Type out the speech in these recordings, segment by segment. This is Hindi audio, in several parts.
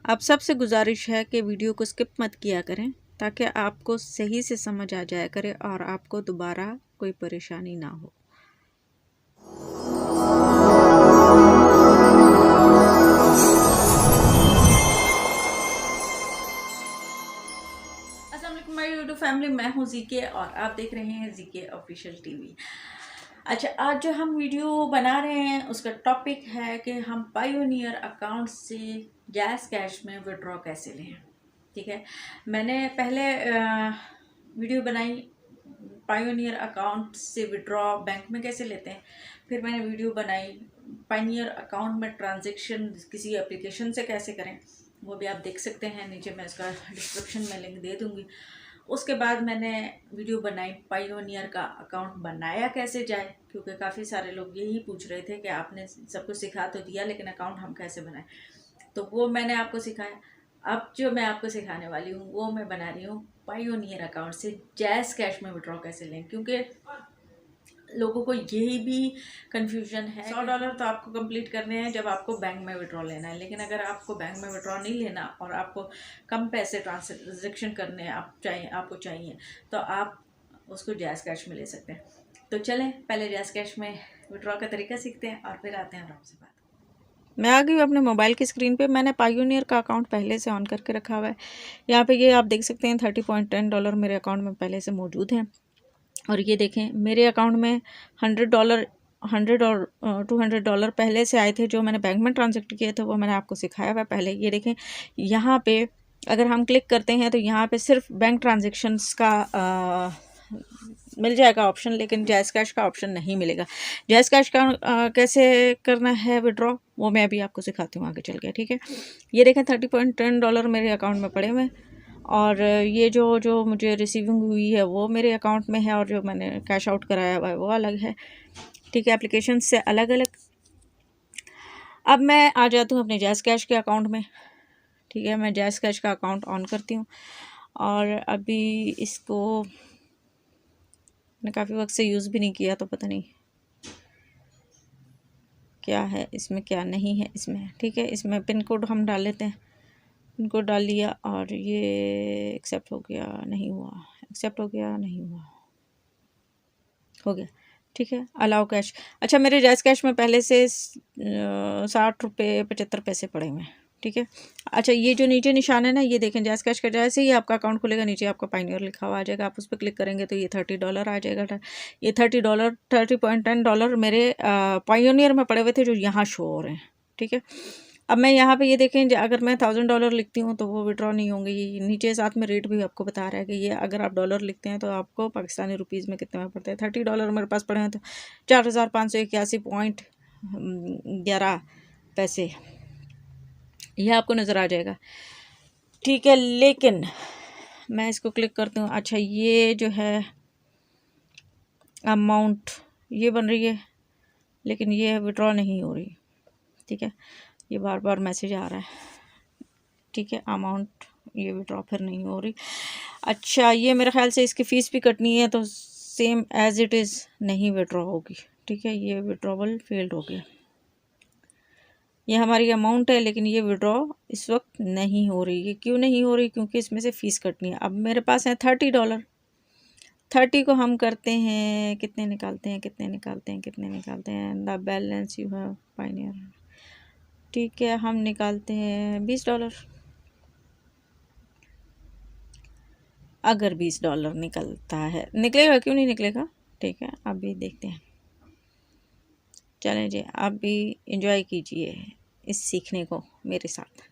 आप सबसे गुजारिश है कि वीडियो को स्किप मत किया करें ताकि आपको सही से समझ आ जाया करे और आपको दोबारा कोई परेशानी ना हो। अस्सलाम वालेकुम माय यूट्यूब फैमिली, मैं हूँ जीके और आप देख रहे हैं जीके ऑफिशियल टीवी। अच्छा, आज जो हम वीडियो बना रहे हैं उसका टॉपिक है कि हम पायोनियर अकाउंट से जैज़ कैश में विड्रॉ कैसे लें। ठीक है, मैंने पहले वीडियो बनाई पायोनियर अकाउंट से विड्रॉ बैंक में कैसे लेते हैं, फिर मैंने वीडियो बनाई पायोनियर अकाउंट में ट्रांजैक्शन किसी एप्लीकेशन से कैसे करें, वो भी आप देख सकते हैं, नीचे मैं इसका डिस्क्रिप्शन में लिंक दे दूँगी। उसके बाद मैंने वीडियो बनाई पायोनियर का अकाउंट बनाया कैसे जाए, क्योंकि काफ़ी सारे लोग यही पूछ रहे थे कि आपने सब कुछ सिखा तो दिया लेकिन अकाउंट हम कैसे बनाएं, तो वो मैंने आपको सिखाया। अब जो मैं आपको सिखाने वाली हूँ वो मैं बना रही हूँ पायोनियर अकाउंट से जैज़ कैश में विड्रॉ कैसे लें, क्योंकि लोगों को यही भी कंफ्यूजन है। $100 तो आपको कंप्लीट करने हैं जब आपको बैंक में विड्रॉ लेना है, लेकिन अगर आपको बैंक में विड्रॉ नहीं लेना और आपको कम पैसे ट्रांजेक्शन करने आपको चाहिए तो आप उसको जैज़ कैश में ले सकते हैं। तो चलें पहले जैज़ कैश में विड्रॉ का तरीका सीखते हैं और फिर आते हैं आराम से बात। मैं आ गई हूँ अपने मोबाइल की स्क्रीन पे। मैंने पायोनियर का अकाउंट पहले से ऑन करके रखा हुआ है। यहाँ पे ये आप देख सकते हैं $30.10 मेरे अकाउंट में पहले से मौजूद हैं। और ये देखें मेरे अकाउंट में $100 और $200 पहले से आए थे जो मैंने बैंक में ट्रांजेक्ट किए थे, वो मैंने आपको सिखाया हुआ पहले। ये देखें यहाँ पे अगर हम क्लिक करते हैं तो यहाँ पे सिर्फ बैंक ट्रांजेक्शन्स का मिल जाएगा ऑप्शन, लेकिन जैज़ कैश का ऑप्शन नहीं मिलेगा। जैज़ कैश का कैसे करना है विड्रॉ वो मैं अभी आपको सिखाती हूँ आगे चल के। ठीक है, ये देखें $30.10 मेरे अकाउंट में पड़े हुए हैं और ये जो मुझे रिसीविंग हुई है वो मेरे अकाउंट में है और जो मैंने कैश आउट कराया हुआ है वो अलग है। ठीक है, एप्लीकेशन से अलग अलग। अब मैं आ जाती हूँ अपने जैज़ कैश के अकाउंट में। ठीक है, मैं जैज़ कैश का अकाउंट ऑन करती हूँ और अभी इसको मैंने काफ़ी वक्त से यूज़ भी नहीं किया तो पता नहीं क्या है इसमें क्या नहीं है इसमें। ठीक है, इसमें पिन कोड हम डाल लेते हैं। पिन कोड डाल लिया और ये एक्सेप्ट हो गया, नहीं हुआ, एक्सेप्ट हो गया, नहीं हुआ, हो गया। ठीक है, अलाउ कैश। अच्छा, मेरे जैज़ कैश में पहले से ₹60.75 पड़े हुए हैं। ठीक है, अच्छा ये जो नीचे निशान है ना, ये देखें जैज़ कैश का जैसे ही आपका अकाउंट खुलेगा नीचे आपका पायोनियर लिखा हुआ आ जाएगा। आप उस पर क्लिक करेंगे तो ये $30 आ जाएगा। ये $30.10 मेरे पायोनियर में पड़े हुए थे जो यहाँ शो हो रहे हैं। ठीक है, अब मैं यहाँ पे ये देखें अगर मैं $1000 लिखती हूँ तो वो विड्रॉ नहीं होंगे। ये नीचे साथ में रेट भी आपको बता रहा है कि ये अगर आप डॉलर लिखते हैं तो आपको पाकिस्तानी रुपीज़ में कितने में पड़ते हैं। $30 मेरे पास पड़े हैं तो 4581.11 यह आपको नज़र आ जाएगा। ठीक है, लेकिन मैं इसको क्लिक करती हूँ। अच्छा, ये जो है अमाउंट ये बन रही है लेकिन ये विड्रॉ नहीं हो रही। ठीक है, ये बार बार मैसेज आ रहा है। ठीक है, अमाउंट ये विड्रॉ फिर नहीं हो रही। अच्छा, ये मेरे ख्याल से इसकी फ़ीस भी कटनी है तो सेम एज इट इज़ नहीं विड्रॉ होगी। ठीक है, ये विड्रॉवल फेल्ड हो गया। ये हमारी अमाउंट है लेकिन ये विड्रॉ इस वक्त नहीं हो रही। ये क्यों नहीं हो रही? क्योंकि इसमें से फ़ीस कटनी है। अब मेरे पास है $30। 30 को हम करते हैं, कितने निकालते हैं, कितने निकालते हैं, कितने निकालते हैं, the balance you have pioneer. ठीक है, हम निकालते हैं $20। अगर $20 निकलता है, निकलेगा क्यों नहीं निकलेगा? ठीक है, अभी देखते हैं। चलें जी, आप भी इंजॉय कीजिए इस सीखने को मेरे साथ।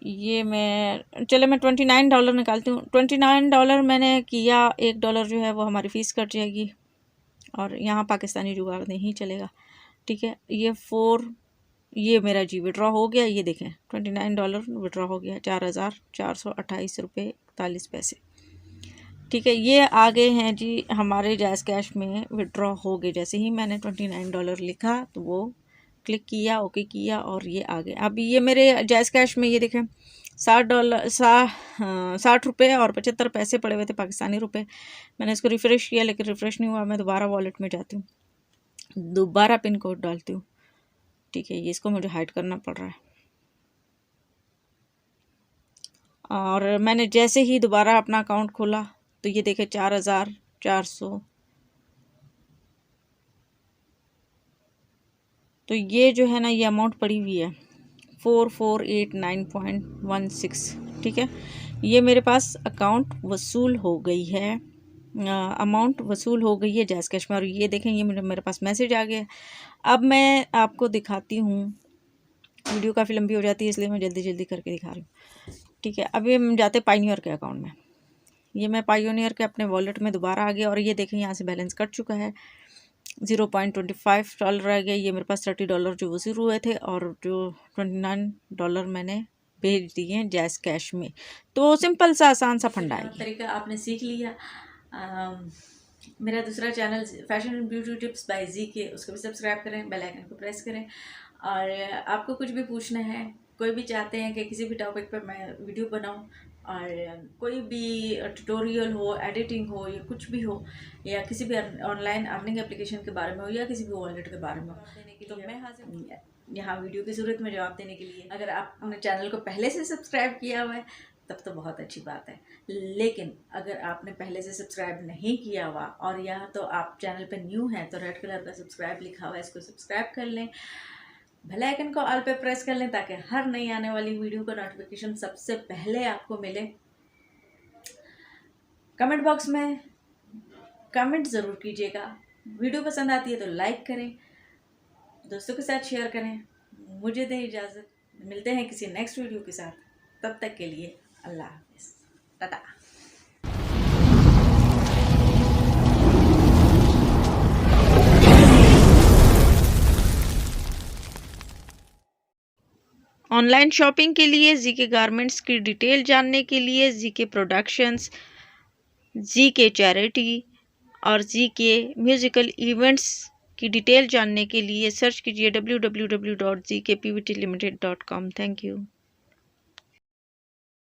ये मैं $29 निकालती हूँ। $29 मैंने किया, $1 जो है वो हमारी फ़ीस कट जाएगी और यहाँ पाकिस्तानी जुगाड़ नहीं चलेगा। ठीक है, ये मेरा जी विड्रॉ हो गया। ये देखें $29 विड्रॉ हो गया, 4428.41 ठीक है, ये आ गए हैं जी हमारे जैज़ कैश में विड्रॉ हो गए। जैसे ही मैंने $29 लिखा तो वो क्लिक किया, ओके किया और ये आ गए। अब ये मेरे जैज़ कैश में ये देखें $60.75 पड़े हुए थे पाकिस्तानी रुपए। मैंने इसको रिफ़्रेश किया लेकिन रिफ़्रेश नहीं हुआ। मैं दोबारा वॉलेट में जाती हूँ, दोबारा पिन कोड डालती हूँ। ठीक है, ये इसको मुझे हाइड करना पड़ रहा है। और मैंने जैसे ही दोबारा अपना अकाउंट खोला तो ये देखे 4,400। तो ये जो है ना, ये अमाउंट पड़ी हुई है 4489.16। ठीक है, ये मेरे पास अकाउंट वसूल हो गई है, अमाउंट वसूल हो गई है जैज़ कैश में। और ये देखें, ये मेरे पास मैसेज आ गया। अब मैं आपको दिखाती हूँ, वीडियो काफ़ी लंबी हो जाती है इसलिए मैं जल्दी जल्दी करके दिखा रही हूँ। ठीक है, अभी हम जाते पायोनियर के अकाउंट में। ये मैं पायोनियर के अपने वॉलेट में दोबारा आ गया और ये देखें यहाँ से बैलेंस कट चुका है, $0.25 रह गया। ये मेरे पास $30 जो वसूल हुए थे और जो $29 मैंने भेज दिए हैं जैज़ कैश में। तो सिंपल सा आसान सा फंडा है, तरीका आपने सीख लिया। मेरा दूसरा channel fashion and beauty tips by G K, उसको भी सब्सक्राइब करें, बेल आइकन को प्रेस करें। और आपको कुछ भी पूछना है, कोई भी चाहते हैं कि किसी भी टॉपिक पर मैं वीडियो बनाऊं, और कोई भी ट्यूटोरियल हो, एडिटिंग हो, या कुछ भी हो, या किसी भी ऑनलाइन अर्निंग एप्लीकेशन के बारे में हो, या किसी भी वॉलेट के बारे में हो, तो मैं हाजिर यहाँ वीडियो की ज़रूरत में जवाब देने के लिए। अगर आपने चैनल को पहले से सब्सक्राइब किया हुआ है तब तो बहुत अच्छी बात है, लेकिन अगर आपने पहले से सब्सक्राइब नहीं किया हुआ और या तो आप चैनल पर न्यू हैं तो रेड कलर का सब्सक्राइब लिखा हुआ है, इसको सब्सक्राइब कर लें, बेल आइकन को ऑल पे प्रेस कर लें ताकि हर नई आने वाली वीडियो का नोटिफिकेशन सबसे पहले आपको मिले। कमेंट बॉक्स में कमेंट ज़रूर कीजिएगा, वीडियो पसंद आती है तो लाइक करें, दोस्तों के साथ शेयर करें। मुझे दें इजाज़त, मिलते हैं किसी नेक्स्ट वीडियो के साथ, तब तक के लिए अल्लाह हाफ़िज़, टाटा। ऑनलाइन शॉपिंग के लिए, जीके गारमेंट्स की डिटेल जानने के लिए, जीके प्रोडक्शंस, जीके चैरिटी और जीके म्यूज़िकल इवेंट्स की डिटेल जानने के लिए सर्च कीजिए www.gkpvtlimited.com। Thank you.